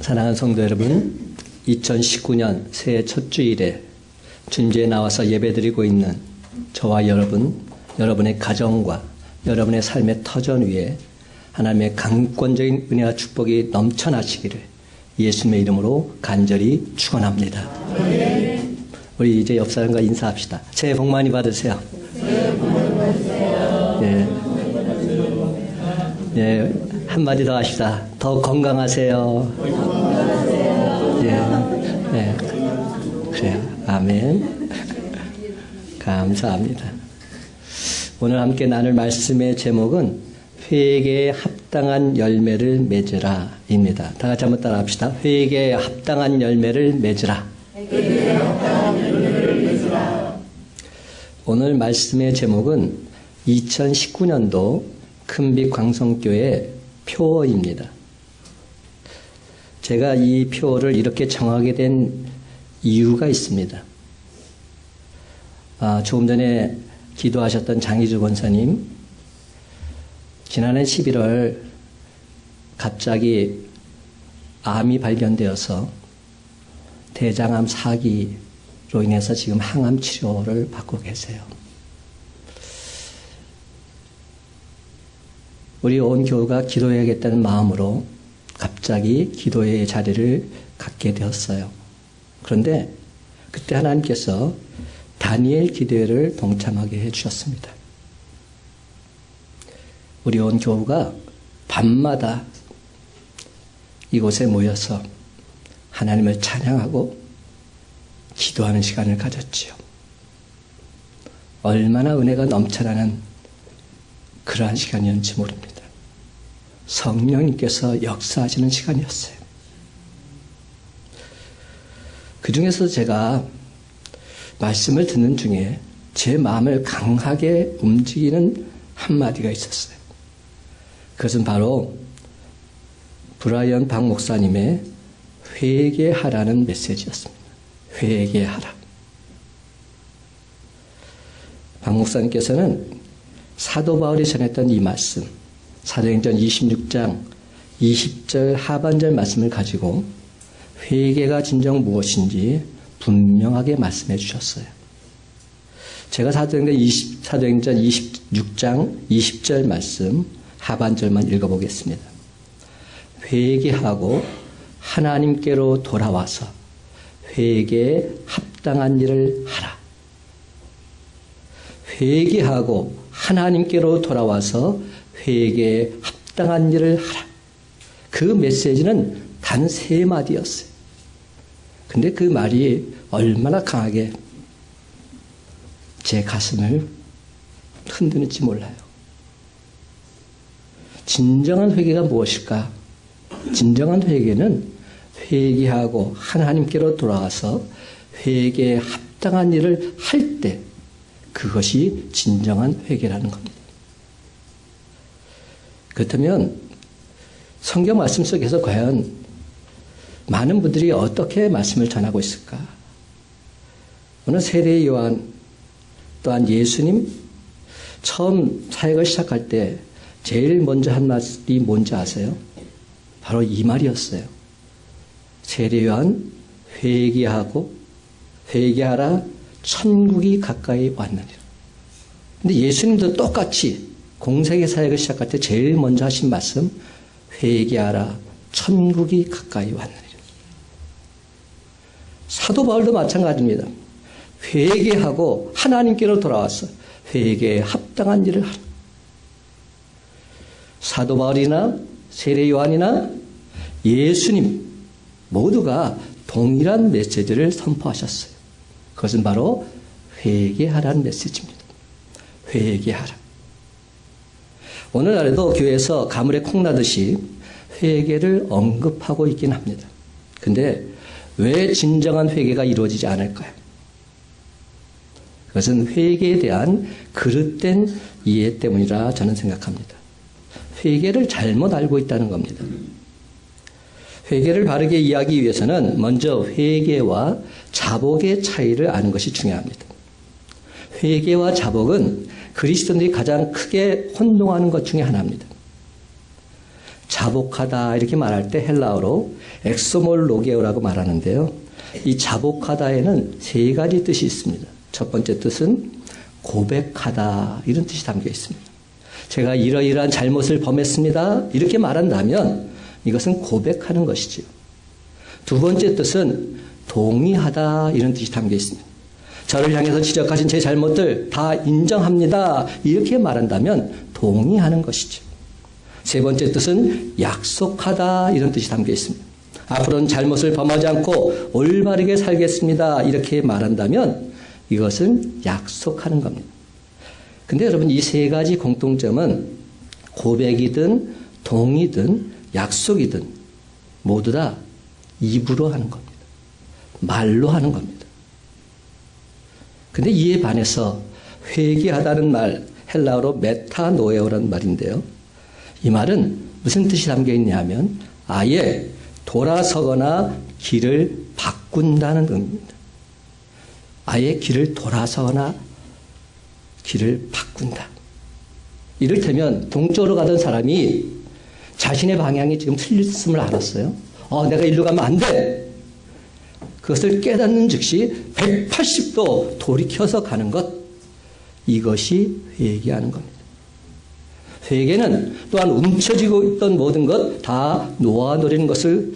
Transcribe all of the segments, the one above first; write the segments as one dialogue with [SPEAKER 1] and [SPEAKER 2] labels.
[SPEAKER 1] 사랑하는 성도 여러분, 2019년 새해 첫 주일에 주님제에 나와서 예배드리고 있는 저와 여러분, 여러분의 가정과 여러분의 삶의 터전 위에 하나님의 강권적인 은혜와 축복이 넘쳐나시기를 예수님의 이름으로 간절히 축원합니다. 우리 이제 옆 사람과 인사합시다. 새해 복 많이 받으세요. 예, 한마디 더 합시다. 더 건강하세요. 예, 그래요. 아멘. 감사합니다. 오늘 함께 나눌 말씀의 제목은 회개에 합당한 열매를 맺으라 입니다. 다 같이 한번 따라 합시다. 회개에 합당한 열매를 맺으라. 오늘 말씀의 제목은 2019년도 큰빛 광성교회 표어입니다. 제가 이 표어를 이렇게 정하게 된 이유가 있습니다. 조금 전에 기도하셨던 장희주 권사님, 지난해 11월 갑자기 암이 발견되어서 대장암 4기로 인해서 지금 항암 치료를 받고 계세요. 우리 온 교우가 기도해야겠다는 마음으로 갑자기 기도의 자리를 갖게 되었어요. 그런데 그때 하나님께서 다니엘 기도회를 동참하게 해주셨습니다. 우리 온 교우가 밤마다 이곳에 모여서 하나님을 찬양하고 기도하는 시간을 가졌지요. 얼마나 은혜가 넘쳐나는 그러한 시간이었는지 모릅니다. 성령님께서 역사하시는 시간이었어요. 그 중에서 제가 말씀을 듣는 중에 제 마음을 강하게 움직이는 한마디가 있었어요. 그것은 바로 브라이언 박 목사님의 회개하라는 메시지였습니다. 회개하라. 박 목사님께서는 사도 바울이 전했던 이 말씀, 사도행전 26장 20절 하반절 말씀을 가지고 회개가 진정 무엇인지 분명하게 말씀해 주셨어요. 제가 사도행전 26장 20절 말씀 하반절만 읽어보겠습니다. 회개하고 하나님께로 돌아와서 회개에 합당한 일을 하라. 회개하고 하나님께로 돌아와서 회개에 합당한 일을 하라. 그 메시지는 단 3마디였어요. 근데 그 말이 얼마나 강하게 제 가슴을 흔드는지 몰라요. 진정한 회개가 무엇일까? 진정한 회개는 회개하고 하나님께로 돌아와서 회개에 합당한 일을 할 때 그것이 진정한 회개라는 겁니다. 그렇다면 성경 말씀 속에서 과연 많은 분들이 어떻게 말씀을 전하고 있을까? 오늘 세례 요한 또한 예수님 처음 사역을 시작할 때 제일 먼저 한 말이 뭔지 아세요? 바로 이 말이었어요. 세례 요한 회개하라 천국이 가까이 왔느니라. 근데 예수님도 똑같이 공생의 사역을 시작할 때 제일 먼저 하신 말씀, 회개하라 천국이 가까이 왔느니라. 사도 바울도 마찬가지입니다. 회개하고 하나님께로 돌아와서 회개에 합당한 일을 하라. 사도 바울이나 세례 요한이나 예수님 모두가 동일한 메시지를 선포하셨어요. 그것은 바로 회개하라는 메시지입니다. 회개하라. 오늘날에도 교회에서 가물에 콩나듯이 회개를 언급하고 있긴 합니다. 근데 왜 진정한 회개가 이루어지지 않을까요? 그것은 회개에 대한 그릇된 이해 때문이라 저는 생각합니다. 회개를 잘못 알고 있다는 겁니다. 회개를 바르게 이해하기 위해서는 먼저 회개와 자복의 차이를 아는 것이 중요합니다. 회개와 자복은 그리스도인들이 가장 크게 혼동하는 것 중에 하나입니다. 자복하다 이렇게 말할 때 헬라어로 엑소몰로게오라고 말하는데요. 이 자복하다에는 세 가지 뜻이 있습니다. 첫 번째 뜻은 고백하다 이런 뜻이 담겨 있습니다. 제가 이러이러한 잘못을 범했습니다 이렇게 말한다면 이것은 고백하는 것이지요. 두 번째 뜻은 동의하다 이런 뜻이 담겨 있습니다. 저를 향해서 지적하신 제 잘못들 다 인정합니다 이렇게 말한다면 동의하는 것이죠. 세 번째 뜻은 약속하다 이런 뜻이 담겨 있습니다. 앞으로는 잘못을 범하지 않고 올바르게 살겠습니다 이렇게 말한다면 이것은 약속하는 겁니다. 근데 여러분 이 세 가지 공통점은 고백이든 동의든 약속이든 모두 다 입으로 하는 겁니다. 말로 하는 겁니다. 근데 이에 반해서 회개하다는 말 헬라어로 메타노에오라는 말인데요. 이 말은 무슨 뜻이 담겨 있냐 하면 아예 돌아서거나 길을 바꾼다는 의미입니다. 아예 길을 돌아서거나 길을 바꾼다. 이를테면 동쪽으로 가던 사람이 자신의 방향이 지금 틀렸음을 알았어요. 내가 일로 가면 안 돼. 그것을 깨닫는 즉시 180도 돌이켜서 가는 것. 이것이 회개하는 겁니다. 회개는 또한 움켜쥐고 있던 모든 것 다 놓아놓는 것을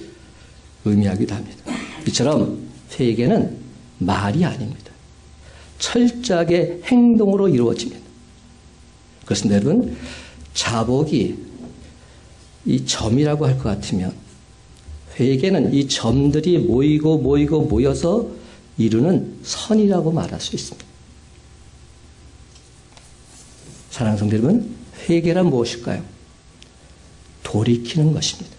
[SPEAKER 1] 의미하기도 합니다. 이처럼 회개는 말이 아닙니다. 철저하게 행동으로 이루어집니다. 그렇습니다, 여러분. 자복이 이 점이라고 할 것 같으면 회개는 이 점들이 모여서 이루는 선이라고 말할 수 있습니다. 사랑하는 성도 여러분, 회개란 무엇일까요? 돌이키는 것입니다.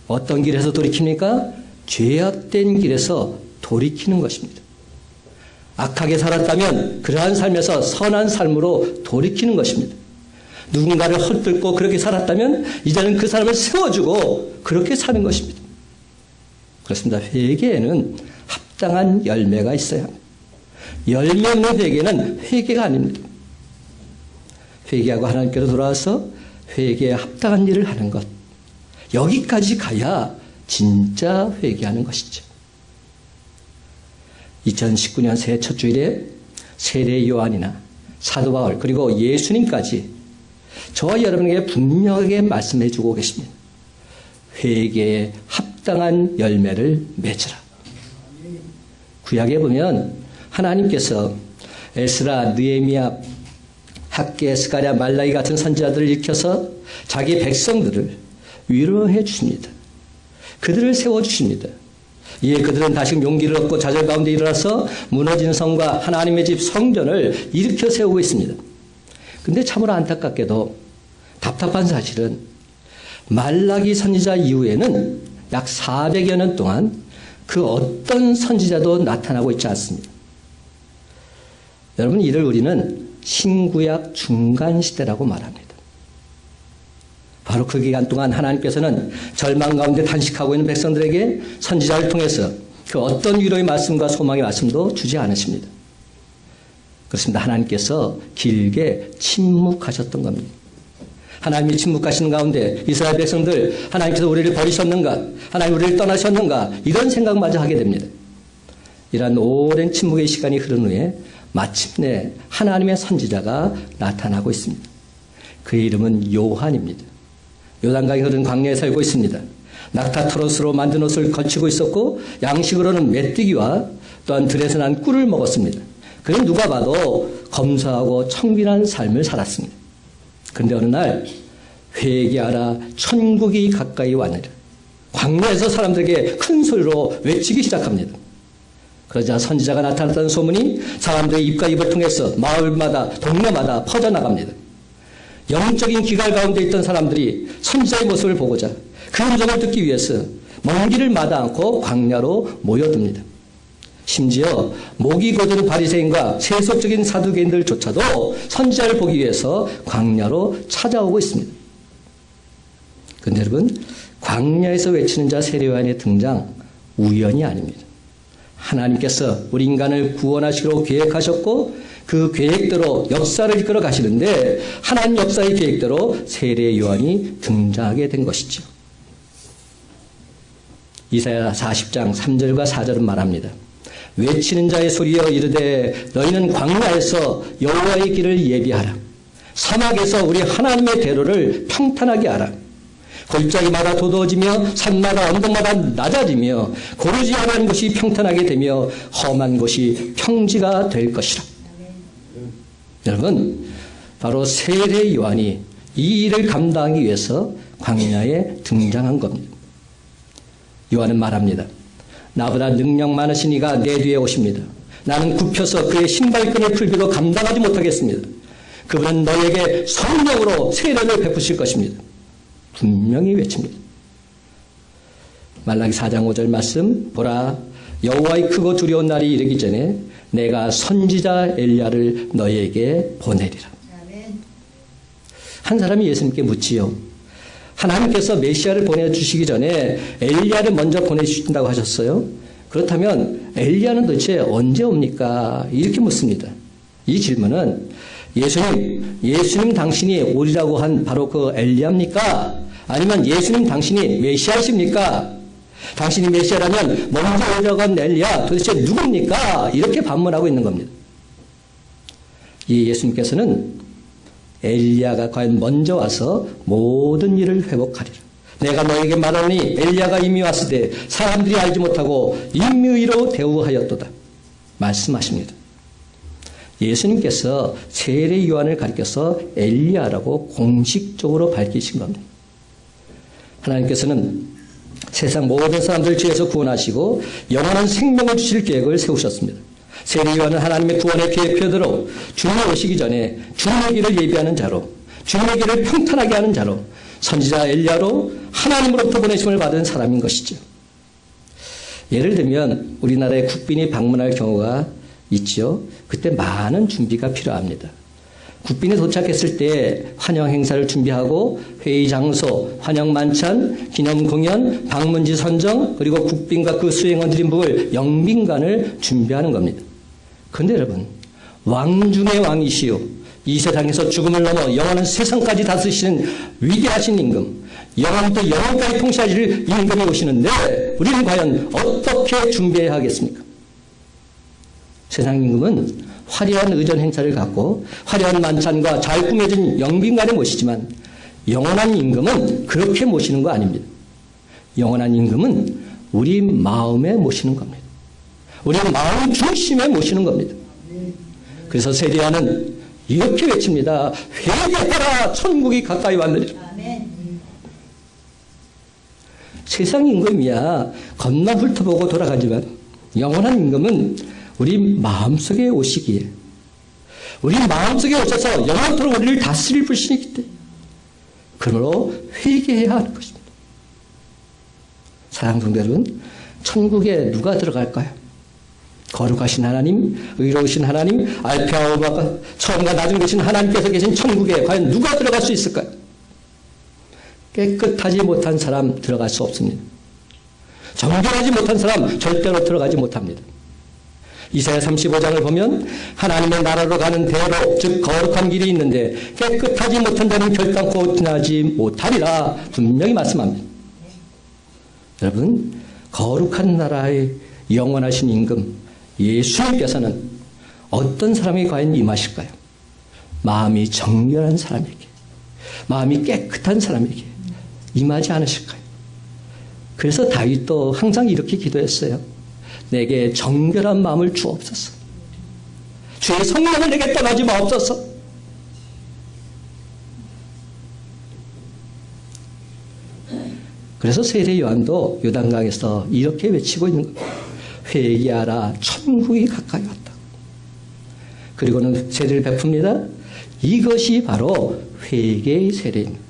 [SPEAKER 1] 어떤 길에서 돌이킵니까? 죄악된 길에서 돌이키는 것입니다. 악하게 살았다면 그러한 삶에서 선한 삶으로 돌이키는 것입니다. 누군가를 헛들고 그렇게 살았다면 이제는 그 사람을 세워주고 그렇게 사는 것입니다. 그렇습니다. 회개에는 합당한 열매가 있어야 합니다. 열매 없는 회개는 회개가 아닙니다. 회개하고 하나님께로 돌아와서 회개에 합당한 일을 하는 것. 여기까지 가야 진짜 회개하는 것이죠. 2019년 새해 첫 주일에 세례 요한이나 사도 바울 그리고 예수님까지 저와 여러분에게 분명하게 말씀해 주고 계십니다. 회개에 합당한 열매를 맺으라. 구약에 보면 하나님께서 에스라, 느헤미야, 학개, 스가랴, 말라기 같은 선지자들을 일으켜서 자기 백성들을 위로해 주십니다. 그들을 세워주십니다. 이에 그들은 다시 용기를 얻고 좌절 가운데 일어나서 무너진 성과 하나님의 집 성전을 일으켜 세우고 있습니다. 근데 참으로 안타깝게도 답답한 사실은 말라기 선지자 이후에는 약 400여 년 동안 그 어떤 선지자도 나타나고 있지 않습니다. 여러분, 이를 우리는 신구약 중간 시대라고 말합니다. 바로 그 기간 동안 하나님께서는 절망 가운데 단식하고 있는 백성들에게 선지자를 통해서 그 어떤 위로의 말씀과 소망의 말씀도 주지 않으십니다. 그렇습니다. 하나님께서 길게 침묵하셨던 겁니다. 하나님이 침묵하시는 가운데 이스라엘 백성들, 하나님께서 우리를 버리셨는가? 하나님 우리를 떠나셨는가? 이런 생각마저 하게 됩니다. 이러한 오랜 침묵의 시간이 흐른 후에 마침내 하나님의 선지자가 나타나고 있습니다. 그의 이름은 요한입니다. 요단강이 흐르는 광야에 살고 있습니다. 낙타토롯으로 만든 옷을 걸치고 있었고 양식으로는 메뚜기와 또한 들에서 난 꿀을 먹었습니다. 그는 누가 봐도 검소하고 청빈한 삶을 살았습니다. 그런데 어느 날 회개하라, 천국이 가까이 왔느니라. 광야에서 사람들에게 큰 소리로 외치기 시작합니다. 그러자 선지자가 나타났다는 소문이 사람들의 입과 입을 통해서 마을마다 동네마다 퍼져나갑니다. 영적인 기갈 가운데 있던 사람들이 선지자의 모습을 보고자 그 음성을 듣기 위해서 먼 길을 마다 않고 광야로 모여듭니다. 심지어 목이 곧은 바리새인과 세속적인 사두개인들조차도 선지자를 보기 위해서 광야로 찾아오고 있습니다. 그런데 여러분, 광야에서 외치는 자 세례 요한의 등장 우연이 아닙니다. 하나님께서 우리 인간을 구원하시기로 계획하셨고 그 계획대로 역사를 이끌어 가시는데 하나님 역사의 계획대로 세례 요한이 등장하게 된 것이죠. 이사야 40장 3절과 4절은 말합니다. 외치는 자의 소리여 이르되 너희는 광야에서 여호와의 길을 예비하라. 사막에서 우리 하나님의 대로를 평탄하게 하라. 골짜기마다 도도해지며 산마다 언덕마다 낮아지며 고르지 않은 곳이 평탄하게 되며 험한 곳이 평지가 될 것이라. 여러분, 바로 세례 요한이 이 일을 감당하기 위해서 광야에 등장한 겁니다. 요한은 말합니다. 나보다 능력 많으신 이가 내 뒤에 오십니다. 나는 굽혀서 그의 신발끈을 풀기도 감당하지 못하겠습니다. 그분은 너에게 성령으로 세례를 베푸실 것입니다. 분명히 외칩니다. 말라기 4장 5절 말씀, 보라 여호와의 크고 두려운 날이 이르기 전에 내가 선지자 엘리야를 너희에게 보내리라. 한 사람이 예수님께 묻지요. 하나님께서 메시아를 보내주시기 전에 엘리야를 먼저 보내주신다고 하셨어요. 그렇다면 엘리야는 도대체 언제 옵니까? 이렇게 묻습니다. 이 질문은 예수님 당신이 오리라고 한 바로 그 엘리야입니까? 아니면 예수님 당신이 메시아이십니까? 당신이 메시아라면 먼저 오리라고 한 엘리야 도대체 누굽니까? 이렇게 반문하고 있는 겁니다. 이 예수님께서는 엘리야가 과연 먼저 와서 모든 일을 회복하리라. 내가 너에게 말하니 엘리야가 이미 왔을 때 사람들이 알지 못하고 임의로 대우하였도다. 말씀하십니다. 예수님께서 세례 요한을 가리켜서 엘리야라고 공식적으로 밝히신 겁니다. 하나님께서는 세상 모든 사람들을 죄에서 구원하시고 영원한 생명을 주실 계획을 세우셨습니다. 세례 요한은 하나님의 구원의 계획표대로 주님이 오시기 전에 주님의 길을 예비하는 자로, 주님의 길을 평탄하게 하는 자로, 선지자 엘리야로 하나님으로부터 보내심을 받은 사람인 것이죠. 예를 들면 우리나라에 국빈이 방문할 경우가 있죠. 그때 많은 준비가 필요합니다. 국빈이 도착했을 때 환영 행사를 준비하고 회의 장소, 환영 만찬, 기념 공연, 방문지 선정, 그리고 국빈과 그 수행원들이 묵을 영빈관을 준비하는 겁니다. 그런데 여러분, 왕 중의 왕이시오, 이 세상에서 죽음을 넘어 영원한 세상까지 다스리시는 위대하신 임금, 영원부터 영원까지 통치하실 임금이 오시는데 우리는 과연 어떻게 준비해야 하겠습니까? 세상 임금은 화려한 의전 행사를 갖고 화려한 만찬과 잘 꾸며진 영빈관에 모시지만 영원한 임금은 그렇게 모시는 거 아닙니다. 영원한 임금은 우리 마음에 모시는 겁니다. 우리 마음 중심에 모시는 겁니다. 그래서 세례야는 이렇게 외칩니다. 회개하라, 천국이 가까이 왔느니라. 세상 임금이야 겉나 훑어보고 돌아가지만 영원한 임금은 우리 마음속에 오시기에, 우리 마음속에 오셔서 영원토록 우리를 다스릴 분이시기 때문에 그러므로 회개해야 하는 것입니다. 사랑하는 성도 여러분, 천국에 누가 들어갈까요? 거룩하신 하나님, 의로우신 하나님, 알파와 오메가, 처음과 나중 계신 하나님께서 계신 천국에 과연 누가 들어갈 수 있을까요? 깨끗하지 못한 사람 들어갈 수 없습니다. 정결하지 못한 사람 절대로 들어가지 못합니다. 이사야 35장을 보면 하나님의 나라로 가는 대로, 즉 거룩한 길이 있는데 깨끗하지 못한 자는 결단코 지나지 못하리라 분명히 말씀합니다. 여러분, 거룩한 나라의 영원하신 임금 예수님께서는 어떤 사람이 과연 임하실까요? 마음이 정결한 사람에게, 마음이 깨끗한 사람에게 임하지 않으실까요? 그래서 다윗도 항상 이렇게 기도했어요. 내게 정결한 마음을 주옵소서. 주의 성령을 내게 떠나지 마옵소서. 그래서 세례 요한도 요단강에서 이렇게 외치고 있는 겁니다. 회개하라, 천국이 가까이 왔다. 그리고는 세례를 베풉니다. 이것이 바로 회개의 세례입니다.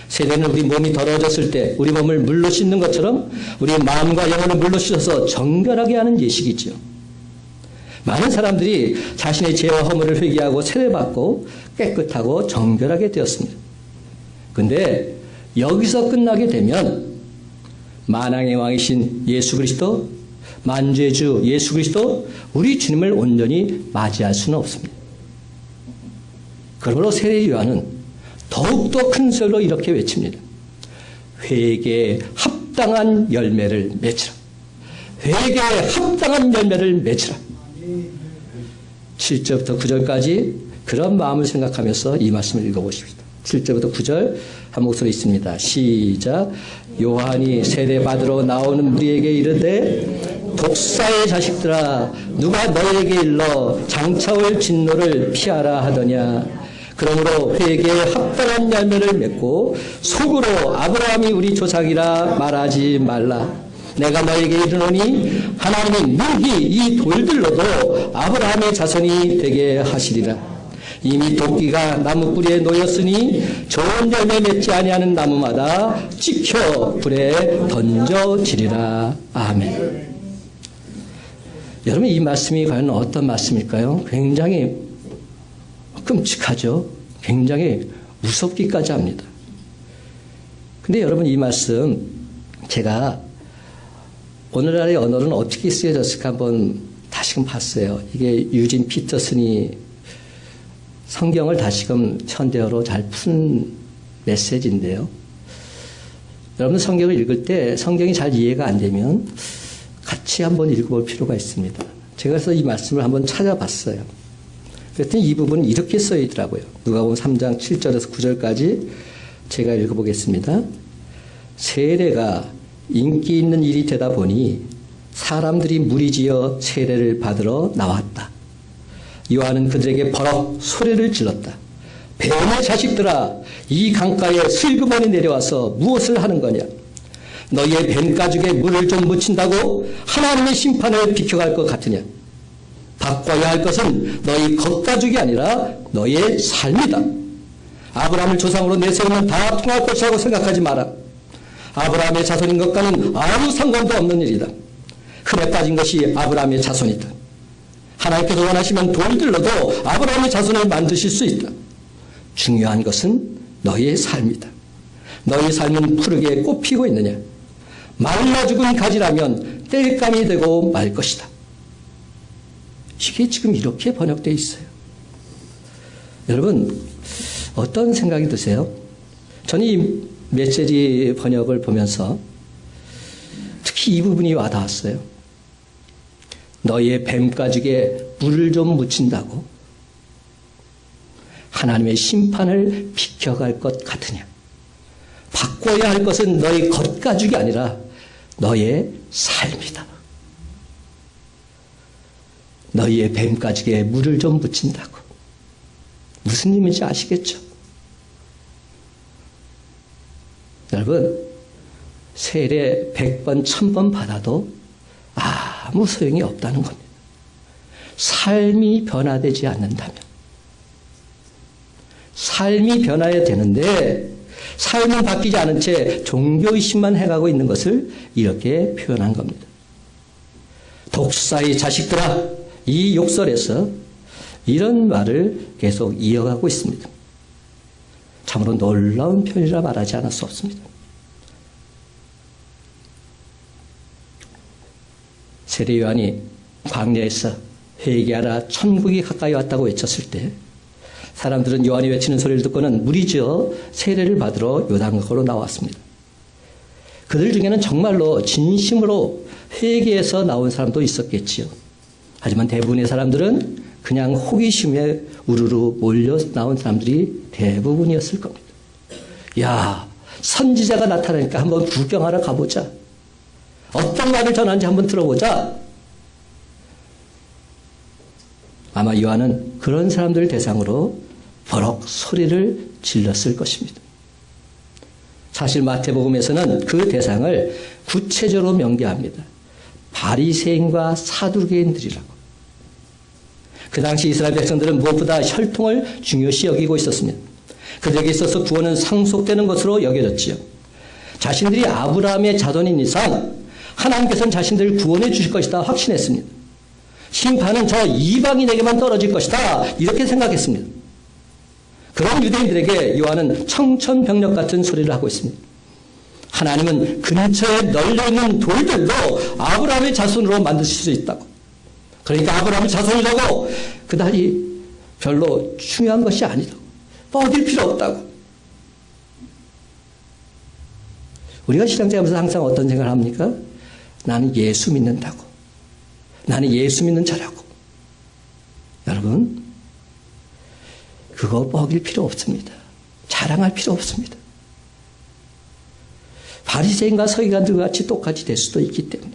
[SPEAKER 1] 세례는 우리 몸이 더러워졌을 때 우리 몸을 물로 씻는 것처럼 우리 마음과 영혼을 물로 씻어서 정결하게 하는 예식이죠. 많은 사람들이 자신의 죄와 허물을 회개하고 세례받고 깨끗하고 정결하게 되었습니다. 그런데 여기서 끝나게 되면 만왕의 왕이신 예수 그리스도, 만주의 주 예수 그리스도 우리 주님을 온전히 맞이할 수는 없습니다. 그러므로 세례 요한은 더욱더 큰 소리로 이렇게 외칩니다. 회개에 합당한 열매를 맺으라. 회개에 합당한 열매를 맺으라. 7절부터 9절까지 그런 마음을 생각하면서 이 말씀을 읽어보십시다. 7절부터 9절 한 목소리 있습니다. 시작. 요한이 세례받으러 나오는 무리에게 이르되 독사의 자식들아 누가 너에게 일러 장차올 진노를 피하라 하더냐. 그러므로 회개에 합당한 열매를 맺고 속으로 아브라함이 우리 조상이라 말하지 말라. 내가 너에게 이르노니 하나님이 능히 이 돌들로도 아브라함의 자손이 되게 하시리라. 이미 도끼가 나무 뿌리에 놓였으니 좋은 열매 맺지 아니하는 나무마다 찍혀 불에 던져지리라. 아멘. 여러분, 이 말씀이 과연 어떤 말씀일까요? 굉장히 끔찍하죠. 굉장히 무섭기까지 합니다. 근데 여러분, 이 말씀 제가 오늘날의 언어는 어떻게 쓰여졌을까 한번 다시금 봤어요. 이게 유진 피터슨이 성경을 다시금 현대어로 잘 푼 메시지인데요. 여러분, 성경을 읽을 때 성경이 잘 이해가 안 되면 같이 한번 읽어볼 필요가 있습니다. 제가 그래서 이 말씀을 한번 찾아봤어요. 그랬더니 이 부분은 이렇게 써 있더라고요. 누가복음 3장 7절에서 9절까지 제가 읽어보겠습니다. 세례가 인기 있는 일이 되다 보니 사람들이 무리지어 세례를 받으러 나왔다. 요한은 그들에게 버럭 소리를 질렀다. 뱀의 자식들아, 이 강가에 슬그머니 내려와서 무엇을 하는 거냐? 너희의 뱀가죽에 물을 좀 묻힌다고 하나님의 심판을 비켜갈 것 같으냐? 바꿔야 할 것은 너희 겉가죽이 아니라 너희의 삶이다. 아브라함을 조상으로 내세우면 다 통할 것이라고 생각하지 마라. 아브라함의 자손인 것과는 아무 상관도 없는 일이다. 흠에 빠진 것이 아브라함의 자손이다. 하나님께서 원하시면 돌들로도 아브라함의 자손을 만드실 수 있다. 중요한 것은 너희의 삶이다. 너희 삶은 푸르게 꽃피고 있느냐? 말라 죽은 가지라면 땔감이 되고 말 것이다. 이게 지금 이렇게 번역되어 있어요. 여러분, 어떤 생각이 드세요? 저는 이 메시지 번역을 보면서 특히 이 부분이 와닿았어요. 너희의 뱀가죽에 물을 좀 묻힌다고 하나님의 심판을 비켜갈 것 같으냐? 바꿔야 할 것은 너희 겉가죽이 아니라 너희의 삶이다. 너희의 뱀가죽에 물을 좀 묻힌다고. 무슨 의미인지 아시겠죠? 여러분, 세례 100번, 1000번 받아도 아무 소용이 없다는 겁니다. 삶이 변화되지 않는다면. 삶이 변화해야 되는데 삶은 바뀌지 않은 채 종교의식만 해가고 있는 것을 이렇게 표현한 겁니다. 독사의 자식들아, 이 욕설에서 이런 말을 계속 이어가고 있습니다. 참으로 놀라운 표현이라 말하지 않을 수 없습니다. 세례 요한이 광야에서 회개하라 천국이 가까이 왔다고 외쳤을 때 사람들은 요한이 외치는 소리를 듣고는 무리지어 세례를 받으러 요단강으로 나왔습니다. 그들 중에는 정말로 진심으로 회개해서 나온 사람도 있었겠지요. 하지만 대부분의 사람들은 그냥 호기심에 우르르 몰려 나온 사람들이 대부분이었을 겁니다. 야, 선지자가 나타나니까 한번 구경하러 가보자. 어떤 말을 전하는지 한번 들어보자. 아마 요한은 그런 사람들을 대상으로 버럭 소리를 질렀을 것입니다. 사실 마태복음에서는 그 대상을 구체적으로 명기합니다. 바리새인과 사두개인들이라고. 그 당시 이스라엘 백성들은 무엇보다 혈통을 중요시 여기고 있었습니다. 그들에게 있어서 구원은 상속되는 것으로 여겨졌지요. 자신들이 아브라함의 자손인 이상 하나님께서는 자신들을 구원해 주실 것이다 확신했습니다. 심판은 저 이방인에게만 떨어질 것이다 이렇게 생각했습니다. 그런 유대인들에게 요한은 청천벽력 같은 소리를 하고 있습니다. 하나님은 근처에 널려있는 돌들도 아브라함의 자손으로 만드실 수 있다고. 그러니까 아브라함의 자손이라고 그달이 별로 중요한 것이 아니라고. 뻐길 필요 없다고. 우리가 신앙생활하면서 항상 어떤 생각을 합니까? 나는 예수 믿는다고. 나는 예수 믿는 자라고. 여러분, 그거 뻐길 필요 없습니다. 자랑할 필요 없습니다. 바리새인과 서기관들과 같이 똑같이 될 수도 있기 때문에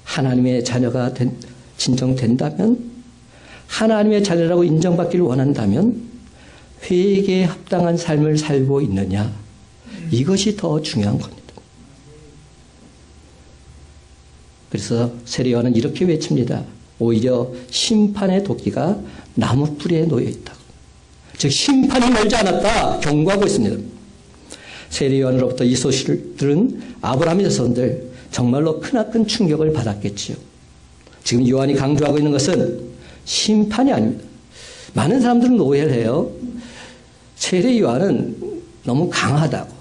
[SPEAKER 1] 하나님의 자녀가 진정된다면, 하나님의 자녀라고 인정받기를 원한다면 회개에 합당한 삶을 살고 있느냐, 이것이 더 중요한 겁니다. 그래서 세례요한은 이렇게 외칩니다. 오히려 심판의 도끼가 나무 뿌리에 놓여 있다고. 즉 심판이 멀지 않았다 경고하고 있습니다. 세례요한으로부터 이 소식을 들은 아브라함의 자손들 정말로 크나큰 충격을 받았겠지요. 지금 요한이 강조하고 있는 것은 심판이 아닙니다. 많은 사람들은 오해를 해요. 세례요한은 너무 강하다고,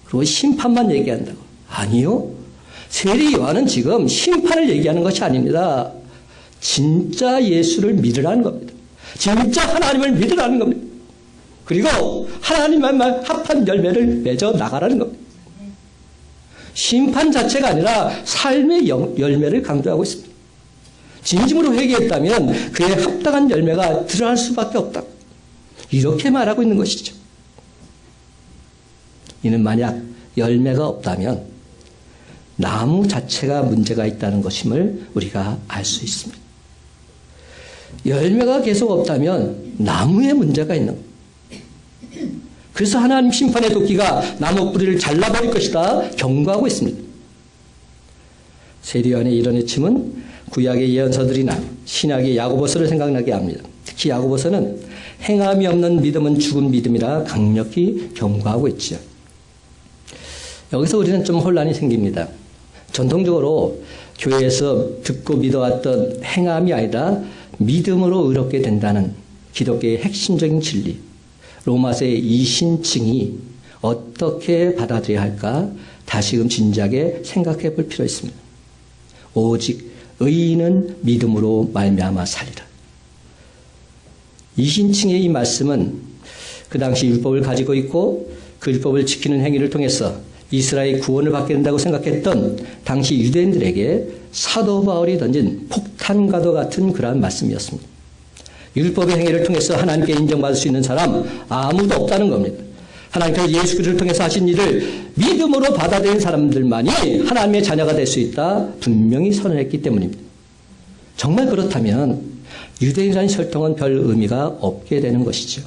[SPEAKER 1] 그리고 심판만 얘기한다고. 아니요. 세례요한은 지금 심판을 얘기하는 것이 아닙니다. 진짜 예수를 믿으라는 겁니다. 진짜 하나님을 믿으라는 겁니다. 그리고 하나님만 합한 열매를 맺어 나가라는 겁니다. 심판 자체가 아니라 삶의 열매를 강조하고 있습니다. 진심으로 회개했다면 그의 합당한 열매가 드러날 수밖에 없다고. 이렇게 말하고 있는 것이죠. 이는 만약 열매가 없다면 나무 자체가 문제가 있다는 것임을 우리가 알 수 있습니다. 열매가 계속 없다면 나무에 문제가 있는 겁니다. 그래서 하나님 심판의 도끼가 나무 뿌리를 잘라버릴 것이다 경고하고 있습니다. 세례요한의 이런 외침은 구약의 예언서들이나 신약의 야고보서를 생각나게 합니다. 특히 야고보서는 행함이 없는 믿음은 죽은 믿음이라 강력히 경고하고 있죠. 여기서 우리는 좀 혼란이 생깁니다. 전통적으로 교회에서 듣고 믿어왔던 행함이 아니라 믿음으로 의롭게 된다는 기독교의 핵심적인 진리, 로마서의 이신칭이 어떻게 받아들여야 할까 다시금 진지하게 생각해 볼 필요가 있습니다. 오직 의인은 믿음으로 말미암아 살리라. 이신칭의 이 말씀은 그 당시 율법을 가지고 있고 그 율법을 지키는 행위를 통해서 이스라엘이 구원을 받게 된다고 생각했던 당시 유대인들에게 사도 바울이 던진 폭탄과도 같은 그러한 말씀이었습니다. 율법의 행위를 통해서 하나님께 인정받을 수 있는 사람 아무도 없다는 겁니다. 하나님께서 예수 그리스도를 통해서 하신 일을 믿음으로 받아들인 사람들만이 하나님의 자녀가 될 수 있다 분명히 선언했기 때문입니다. 정말 그렇다면 유대인이라는 혈통은 별 의미가 없게 되는 것이죠.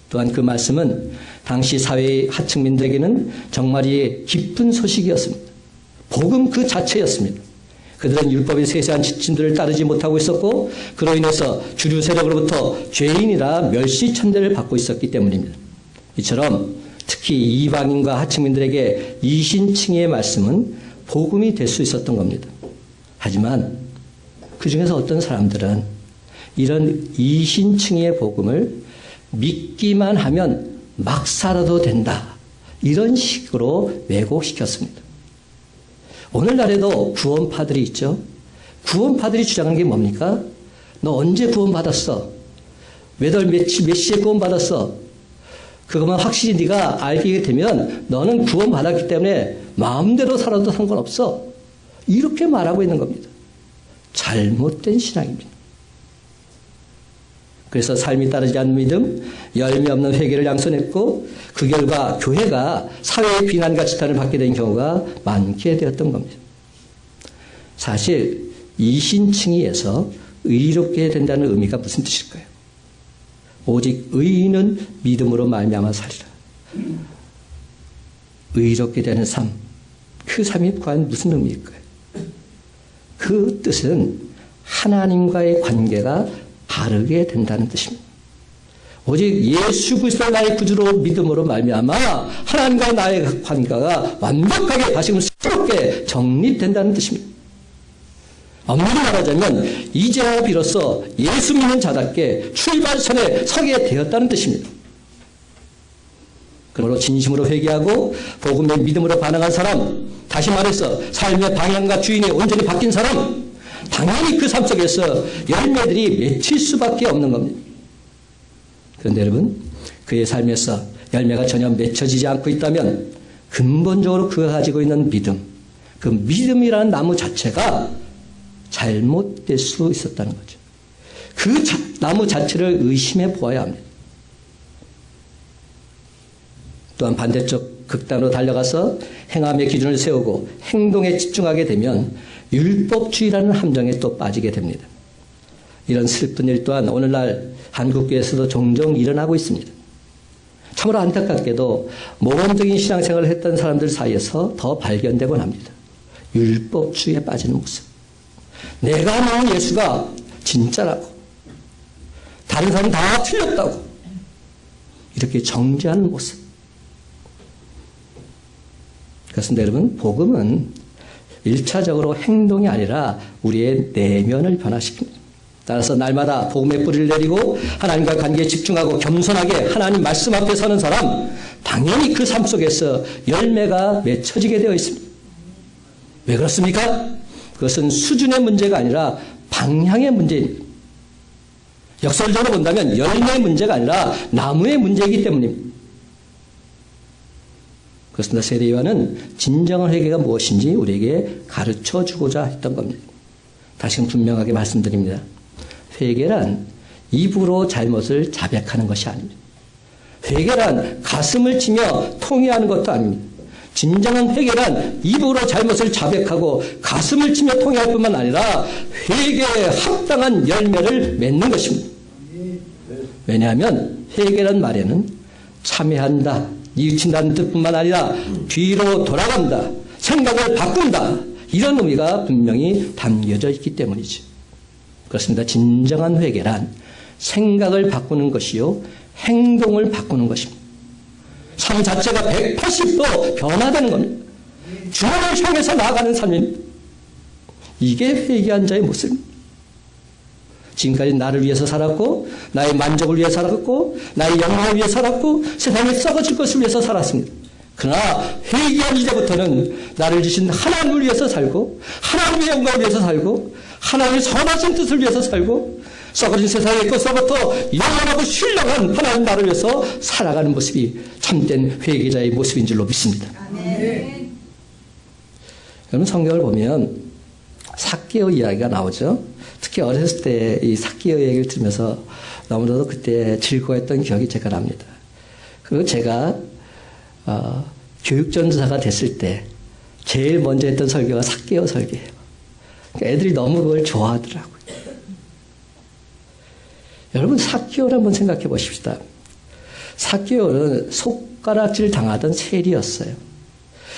[SPEAKER 1] 또한 그 말씀은 당시 사회의 하층민들에게는 정말이 기쁜 소식이었습니다. 복음 그 자체였습니다. 그들은 율법의 세세한 지침들을 따르지 못하고 있었고 그로 인해서 주류 세력으로부터 죄인이라 멸시천대를 받고 있었기 때문입니다. 이처럼 특히 이방인과 하층민들에게 이신칭의 말씀은 복음이 될 수 있었던 겁니다. 하지만 그 중에서 어떤 사람들은 이런 이신칭의 복음을 믿기만 하면 막 살아도 된다, 이런 식으로 왜곡시켰습니다. 오늘날에도 구원파들이 있죠. 구원파들이 주장하는 게 뭡니까? 너 언제 구원받았어? 몇 시에 구원받았어? 그것만 확실히 네가 알게 되면 너는 구원받았기 때문에 마음대로 살아도 상관없어. 이렇게 말하고 있는 겁니다. 잘못된 신앙입니다. 그래서 삶이 따르지 않는 믿음, 열매 없는 회개를 양손했고 그 결과 교회가 사회의 비난과 지탄을 받게 된 경우가 많게 되었던 겁니다. 사실 이신칭의에서 의롭게 된다는 의미가 무슨 뜻일까요? 오직 의인은 믿음으로 말미암아 살리라. 의롭게 되는 삶, 그 삶이 과연 무슨 의미일까요? 그 뜻은 하나님과의 관계가 바르게 된다는 뜻입니다. 오직 예수 그리스도를 나의 구주로 믿음으로 말미암아 하나님과 나의 관계가 완벽하게 다시금 새롭게 정립된다는 뜻입니다. 엄밀히 말하자면 이제야 비로소 예수 믿는 자답게 출발선에 서게 되었다는 뜻입니다. 그러므로 진심으로 회개하고 복음의 믿음으로 반응한 사람, 다시 말해서 삶의 방향과 주인이 온전히 바뀐 사람, 당연히 그 삶 속에서 열매들이 맺힐 수밖에 없는 겁니다. 그런데 여러분, 그의 삶에서 열매가 전혀 맺혀지지 않고 있다면 근본적으로 그가 가지고 있는 믿음, 그 믿음이라는 나무 자체가 잘못될 수 있었다는 거죠. 그 나무 자체를 의심해 보아야 합니다. 또한 반대쪽 극단으로 달려가서 행함의 기준을 세우고 행동에 집중하게 되면 율법주의라는 함정에 또 빠지게 됩니다. 이런 슬픈 일 또한 오늘날 한국교회에서도 종종 일어나고 있습니다. 참으로 안타깝게도 모범적인 신앙생활을 했던 사람들 사이에서 더 발견되곤 합니다. 율법주의에 빠지는 모습. 내가 나온 예수가 진짜라고, 다른 사람 다 틀렸다고 이렇게 정죄하는 모습. 그렇습니다. 여러분, 복음은 1차적으로 행동이 아니라 우리의 내면을 변화시킵니다. 따라서 날마다 복음의 뿌리를 내리고 하나님과 관계에 집중하고 겸손하게 하나님 말씀 앞에 서는 사람, 당연히 그 삶 속에서 열매가 맺혀지게 되어 있습니다. 왜 그렇습니까? 그것은 수준의 문제가 아니라 방향의 문제입니다. 역설적으로 본다면 열매의 문제가 아니라 나무의 문제이기 때문입니다. 그렇습니다. 세례 요한은 진정한 회개가 무엇인지 우리에게 가르쳐주고자 했던 겁니다. 다시금 분명하게 말씀드립니다. 회개란 입으로 잘못을 자백하는 것이 아닙니다. 회개란 가슴을 치며 통회하는 것도 아닙니다. 진정한 회개란 입으로 잘못을 자백하고 가슴을 치며 통회할 뿐만 아니라 회개에 합당한 열매를 맺는 것입니다. 왜냐하면 회개란 말에는 참회한다, 뉘우친다는 뜻뿐만 아니라 뒤로 돌아간다, 생각을 바꾼다, 이런 의미가 분명히 담겨져 있기 때문이죠. 그렇습니다. 진정한 회개란 생각을 바꾸는 것이요, 행동을 바꾸는 것입니다. 삶 자체가 180도 변화되는 겁니다. 주님을 향해서 나아가는 삶입니다. 이게 회개한 자의 모습입니다. 지금까지 나를 위해서 살았고, 나의 만족을 위해 살았고, 나의 영광을 위해 살았고, 세상에 썩어질 것을 위해서 살았습니다. 그러나 회개한 이제부터는 나를 주신 하나님을 위해서 살고, 하나님의 영광을 위해서 살고, 하나님의 선하신 뜻을 위해서 살고, 썩어진 세상의 것으로부터 영원하고 신령한 하나님 나를 위해서 살아가는 모습이 참된 회개자의 모습인 줄로 믿습니다. 아멘. 여러분, 성경을 보면 삭개오 이야기가 나오죠. 특히 어렸을 때 이 삭개오 얘기를 들으면서 너무나도 그때 즐거워했던 기억이 제가 납니다. 그리고 제가 교육전도사가 됐을 때 제일 먼저 했던 설교가 삭개오 설교예요. 애들이 너무 그걸 좋아하더라고요. 여러분, 삭개오를 한번 생각해 보십시다. 삭개오는 손가락질 당하던 세리였어요.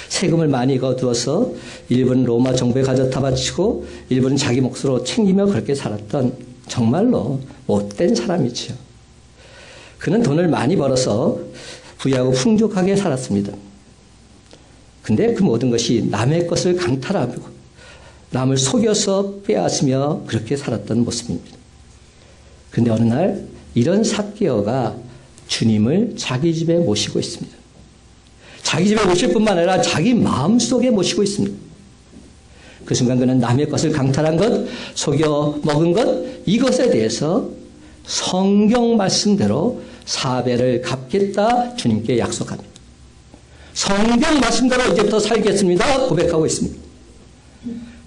[SPEAKER 1] 세금을 많이 거두어서 일부는 로마 정부에 가져다 바치고 일부는 자기 몫으로 챙기며 그렇게 살았던 정말로 못된 사람이죠. 그는 돈을 많이 벌어서 부유하고 풍족하게 살았습니다. 근데 그 모든 것이 남의 것을 강탈하고 남을 속여서 빼앗으며 그렇게 살았던 모습입니다. 그런데 어느 날 이런 삭개오가 주님을 자기 집에 모시고 있습니다. 자기 집에 모실 뿐만 아니라 자기 마음속에 모시고 있습니다. 그 순간 그는 남의 것을 강탈한 것, 속여 먹은 것, 이것에 대해서 성경 말씀대로 사배를 갚겠다 주님께 약속합니다. 성경 말씀대로 이제부터 살겠습니다 고백하고 있습니다.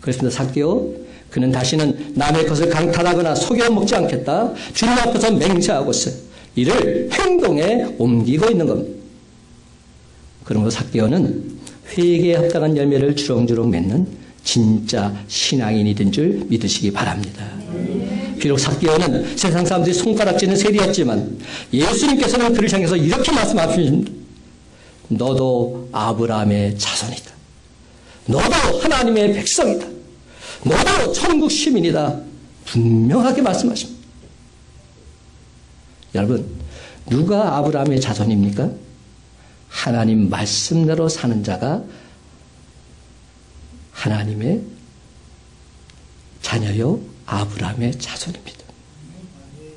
[SPEAKER 1] 그렇습니다. 삭개오, 그는 다시는 남의 것을 강탈하거나 속여 먹지 않겠다 주님 앞에서 맹세하고서 이를 행동에 옮기고 있는 겁니다. 그러므로 삭개오는 회개에 합당한 열매를 주렁주렁 맺는 진짜 신앙인이 된 줄 믿으시기 바랍니다. 비록 삭개오는 세상 사람들이 손가락질은 세리였지만 예수님께서는 그를 향해서 이렇게 말씀하십니다. 너도 아브라함의 자손이다. 너도 하나님의 백성이다. 너도 천국 시민이다. 분명하게 말씀하십니다. 여러분, 누가 아브라함의 자손입니까? 하나님 말씀대로 사는 자가 하나님의 자녀요 아브라함의 자손입니다.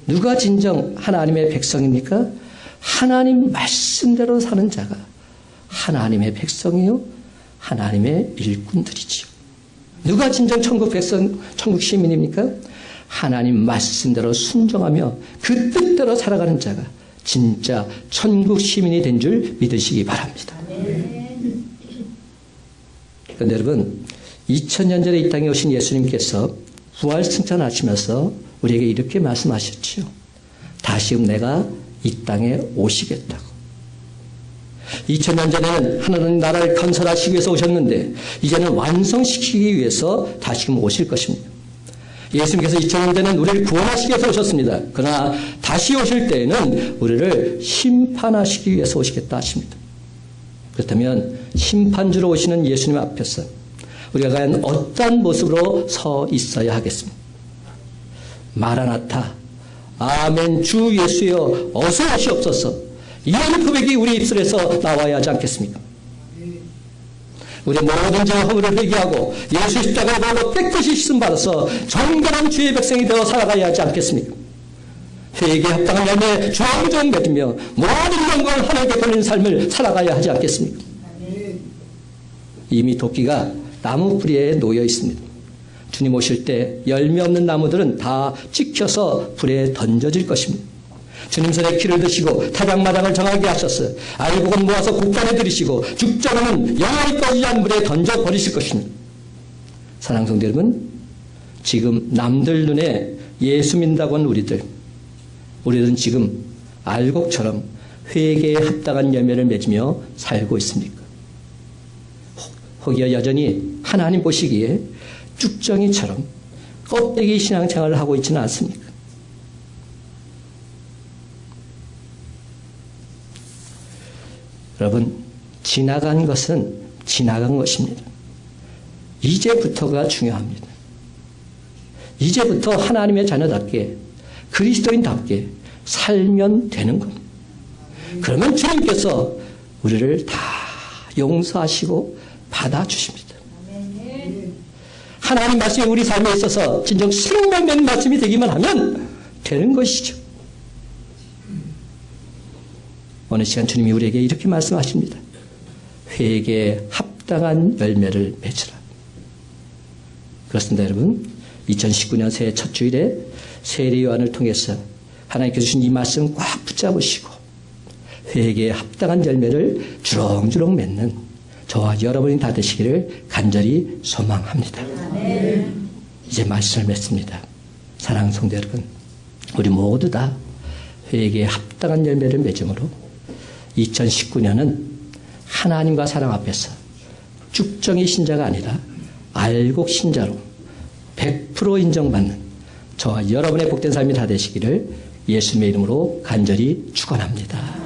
[SPEAKER 1] 누가 진정 하나님의 백성입니까? 하나님 말씀대로 사는 자가 하나님의 백성이요 하나님의 일꾼들이지요. 누가 진정 천국 백성, 천국 시민입니까? 하나님 말씀대로 순종하며 그 뜻대로 살아가는 자가 진짜 천국 시민이 된 줄 믿으시기 바랍니다. 그런데 여러분, 2000년 전에 이 땅에 오신 예수님께서 부활 승천하시면서 우리에게 이렇게 말씀하셨지요. 다시금 내가 이 땅에 오시겠다고. 2000년 전에는 하나님 나라를 건설하시기 위해서 오셨는데 이제는 완성시키기 위해서 다시금 오실 것입니다. 예수님께서 2000년 전에는 우리를 구원하시기 위해서 오셨습니다. 그러나 다시 오실 때에는 우리를 심판하시기 위해서 오시겠다 하십니다. 그렇다면 심판주로 오시는 예수님 앞에서 우리가 과연 어떤 모습으로 서 있어야 하겠습니까? 마라나타, 아멘, 주 예수여 어서 오시옵소서, 이런 고백이 우리 입술에서 나와야 하지 않겠습니까? 우리 모든 죄와 허물을 회개하고 예수 십자가의 보혈로 깨끗이 씻음 받아서 정결한 주의 백성이 되어 살아가야 하지 않겠습니까? 회개에 합당한 열매 주렁주렁 맺으며 모든 영광을 하나님께 돌리는 삶을 살아가야 하지 않겠습니까? 이미 도끼가 나무 뿌리에 놓여 있습니다. 주님 오실 때 열매 없는 나무들은 다 찍혀서 불에 던져질 것입니다. 주님 손에 키를 드시고 타작마당을 정하게 하셨어요. 알곡은 모아서 곡간에 들이시고 죽정은 영원히 꺼지지 않는 불에 던져버리실 것입니다. 사랑하는 성도 여러분, 지금 남들 눈에 예수 믿는다고 하는 우리들은 지금 알곡처럼 회개에 합당한 열매를 맺으며 살고 있습니까? 혹여 여전히 하나님 보시기에 쭉정이처럼 껍데기 신앙생활을 하고 있지는 않습니까? 여러분, 지나간 것은 지나간 것입니다. 이제부터가 중요합니다. 이제부터 하나님의 자녀답게 그리스도인답게 살면 되는 겁니다. 그러면 주님께서 우리를 다 용서하시고 받아주십니다. 하나님 말씀이 우리 삶에 있어서 진정 생명된 말씀이 되기만 하면 되는 것이죠. 어느 시간 주님이 우리에게 이렇게 말씀하십니다. 회개에 합당한 열매를 맺으라. 그렇습니다, 여러분. 2019년 새해 첫 주일에 세례 요한을 통해서 하나님께서 주신 이 말씀 꽉 붙잡으시고 회개에 합당한 열매를 주렁주렁 맺는 저와 여러분이 다 되시기를 간절히 소망합니다. 이제 말씀을 맺습니다. 사랑하는 성도 여러분, 우리 모두 다 회개에 합당한 열매를 맺음으로 2019년은 하나님과 사람 앞에서 쭉정이 신자가 아니라 알곡 신자로 100% 인정받는 저와 여러분의 복된 삶이 다 되시기를 예수님의 이름으로 간절히 축원합니다.